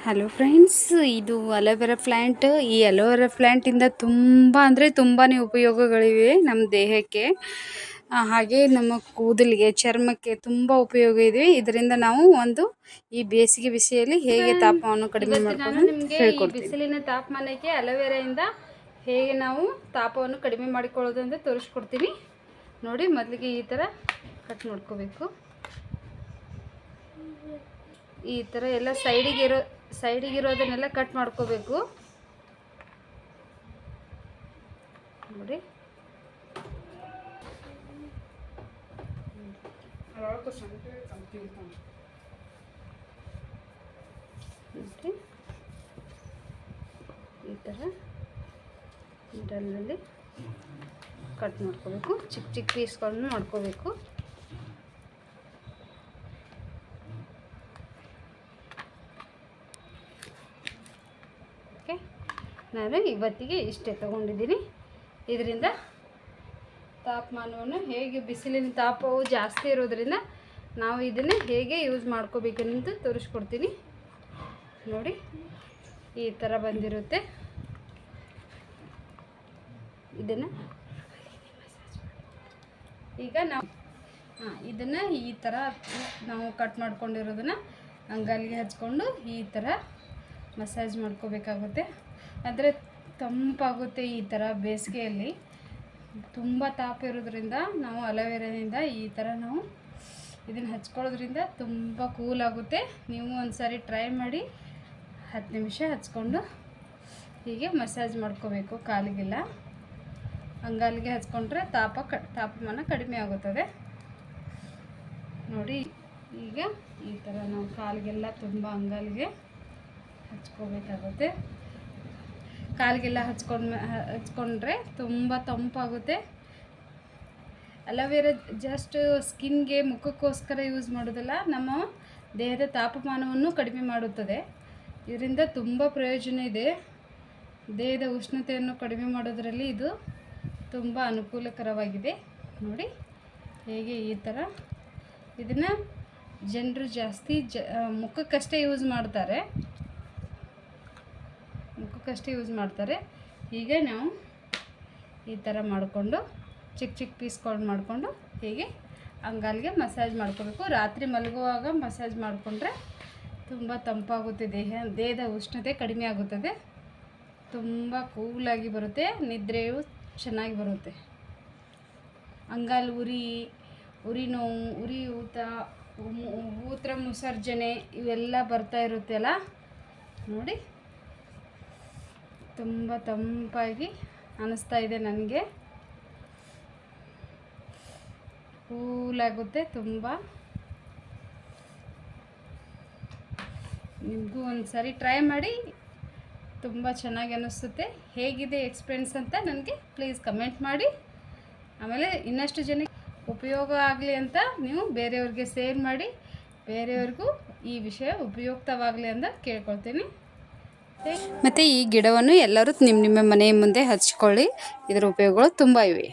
Hello friends, ಇದು aloe vera plant. ಈ aloe vera ಪ್ಲ್ಯಾಂಟಿಂದ ತುಂಬ ಅಂದರೆ ತುಂಬಾ ಉಪಯೋಗಗಳಿವೆ ನಮ್ಮ ದೇಹಕ್ಕೆ. ಹಾಗೆ ನಮ್ಮ ಕೂದಲಿಗೆ, ಚರ್ಮಕ್ಕೆ ತುಂಬ ಉಪಯೋಗ ಇದೆ. ಇದರಿಂದ ನಾವು ಈ ಬೇಸಿಗೆ ಬಿಸಿಯಲ್ಲಿ ಹೇಗೆ ತಾಪವನ್ನು ಕಡಿಮೆ ಮಾಡ್ಕೊಂಡು ನಿಮಗೆ ಈ ಬಿಸಿಲಿನ ತಾಪಮಾನಕ್ಕೆ ಅಲೋವೆರಾಯಿಂದ ಹೇಗೆ ನಾವು ತಾಪವನ್ನು ಕಡಿಮೆ ಮಾಡಿಕೊಳ್ಳೋದು ಅಂತ ತೋರಿಸ್ಕೊಡ್ತೀನಿ ನೋಡಿ. ಮೊದಲಿಗೆ ಈ ಥರ ಕಟ್ ಮಾಡ್ಕೋಬೇಕು. ಈ ಥರ ಎಲ್ಲ ಸೈಡಿಗಿರೋದನ್ನೆಲ್ಲ ಕಟ್ ಮಾಡ್ಕೋಬೇಕು ನೋಡಿ. ಈ ಥರ ಡಲ್ನಲ್ಲಿ ಕಟ್ ಮಾಡ್ಕೋಬೇಕು. ಚಿಕ್ಕ ಚಿಕ್ಕ ಪೀಸ್ಗಳನ್ನು ಮಾಡ್ಕೋಬೇಕು. ನಾನು ಇವತ್ತಿಗೆ ಇಷ್ಟೇ ತಗೊಂಡಿದ್ದೀನಿ. ಇದರಿಂದ ತಾಪಮಾನವನ್ನು ಹೇಗೆ, ಬಿಸಿಲಿನ ತಾಪವು ಜಾಸ್ತಿ ಇರೋದ್ರಿಂದ ನಾವು ಇದನ್ನು ಹೇಗೆ ಯೂಸ್ ಮಾಡ್ಕೋಬೇಕಂತ ತೋರಿಸ್ಕೊಡ್ತೀನಿ ನೋಡಿ. ಈ ಥರ ಬಂದಿರುತ್ತೆ. ಇದನ್ನು ಈಗ ನಾವು ಇದನ್ನು ಈ ಥರ ನಾವು ಕಟ್ ಮಾಡ್ಕೊಂಡಿರೋದನ್ನು ಅಂಗಾಲಿಗೆ ಹಚ್ಕೊಂಡು ಈ ಥರ ಮಸಾಜ್ ಮಾಡ್ಕೋಬೇಕಾಗುತ್ತೆ. ಅಂದರೆ ತಂಪಾಗುತ್ತೆ. ಈ ಥರ ಬೇಸಿಗೆಯಲ್ಲಿ ತುಂಬ ತಾಪ ಇರೋದ್ರಿಂದ ನಾವು ಅಲೋವೆರಾದಿಂದ ಈ ಥರ ನಾವು ಇದನ್ನು ಹಚ್ಕೊಳ್ಳೋದ್ರಿಂದ ತುಂಬ ಕೂಲ್ ಆಗುತ್ತೆ. ನೀವು ಒಂದು ಸಾರಿ ಟ್ರೈ ಮಾಡಿ. 10 ನಿಮಿಷ ಹಚ್ಕೊಂಡು ಹೀಗೆ ಮಸಾಜ್ ಮಾಡ್ಕೋಬೇಕು. ಕಾಲಿಗೆಲ್ಲ ಅಂಗಾಲಿಗೆ ಹಚ್ಕೊಂಡ್ರೆ ತಾಪಮಾನ ಕಡಿಮೆ ಆಗುತ್ತದೆ ನೋಡಿ. ಈಗ ಈ ಥರ ನಾವು ಕಾಲಿಗೆಲ್ಲ ಅಂಗಾಲಿಗೆ ಹಚ್ಕೋಬೇಕಾಗುತ್ತೆ. ಕಾಲಿಗೆಲ್ಲ ಹಚ್ಕೊಂಡ್ರೆ ತುಂಬ ತಂಪಾಗುತ್ತೆ. ಅಲೋವೆರಾ ಜಸ್ಟ್ ಸ್ಕಿನ್ಗೆ, ಮುಖಕ್ಕೋಸ್ಕರ ಯೂಸ್ ಮಾಡೋದಲ್ಲ, ನಮ್ಮ ದೇಹದ ತಾಪಮಾನವನ್ನು ಕಡಿಮೆ ಮಾಡುತ್ತದೆ. ಇದರಿಂದ ತುಂಬ ಪ್ರಯೋಜನ ಇದೆ. ದೇಹದ ಉಷ್ಣತೆಯನ್ನು ಕಡಿಮೆ ಮಾಡೋದರಲ್ಲಿ ಇದು ತುಂಬ ಅನುಕೂಲಕರವಾಗಿದೆ ನೋಡಿ. ಹೇಗೆ ಈ ಥರ ಇದನ್ನು ಜನರು ಜಾಸ್ತಿ ಮುಖಕ್ಕಷ್ಟೇ ಯೂಸ್ ಮಾಡ್ತಾರೆ. ಹೀಗೆ ನಾವು ಈ ಥರ ಮಾಡಿಕೊಂಡು ಚಿಕ್ಕ ಚಿಕ್ಕ ಪೀಸ್ಕೊಂಡು ಮಾಡಿಕೊಂಡು ಹೀಗೆ ಅಂಗಾಲಿಗೆ ಮಸಾಜ್ ಮಾಡ್ಕೋಬೇಕು. ರಾತ್ರಿ ಮಲಗುವಾಗ ಮಸಾಜ್ ಮಾಡಿಕೊಂಡ್ರೆ ತುಂಬ ತಂಪಾಗುತ್ತೆ. ದೇಹದ ಉಷ್ಣತೆ ಕಡಿಮೆ ಆಗುತ್ತದೆ. ತುಂಬ ಕೂಲಾಗಿ ಬರುತ್ತೆ. ನಿದ್ರೆಯು ಚೆನ್ನಾಗಿ ಬರುತ್ತೆ. ಅಂಗಾಲು ಉರಿ ನೋವು, ಉರಿ ಮೂತ್ರ ವಿಸರ್ಜನೆ ಇವೆಲ್ಲ ಬರ್ತಾ ಇರುತ್ತೆ ಅಲ್ಲ ನೋಡಿ. ತುಂಬ ತಂಪಾಗಿ ಅನ್ನಿಸ್ತಾ ಇದೆ ನನಗೆ. ಕೂಲಾಗುತ್ತೆ ತುಂಬ. ನಿಮಗೂ ಒಂದು ಸಾರಿ ಟ್ರೈ ಮಾಡಿ. ತುಂಬ ಚೆನ್ನಾಗಿ ಅನ್ನಿಸುತ್ತೆ. ಹೇಗಿದೆ ಎಕ್ಸ್ಪೀರಿಯನ್ಸ್ ಅಂತ ನನಗೆ ಪ್ಲೀಸ್ ಕಮೆಂಟ್ ಮಾಡಿ. ಆಮೇಲೆ ಇನ್ನಷ್ಟು ಜನಕ್ಕೆ ಉಪಯೋಗ ಆಗಲಿ ಅಂತ ನೀವು ಬೇರೆಯವ್ರಿಗೆ ಶೇರ್ ಮಾಡಿ. ಬೇರೆಯವ್ರಿಗೂ ಈ ವಿಷಯ ಉಪಯುಕ್ತವಾಗಲಿ ಅಂತ ಕೇಳ್ಕೊಳ್ತೀನಿ. ಮತ್ತು ಈ ಗಿಡವನ್ನು ಎಲ್ಲರೂ ನಿಮ್ಮ ಮನೆಯ ಮುಂದೆ ಹಚ್ಕೊಳ್ಳಿ. ಇದರ ಉಪಯೋಗಗಳು ತುಂಬ ಇವೆ.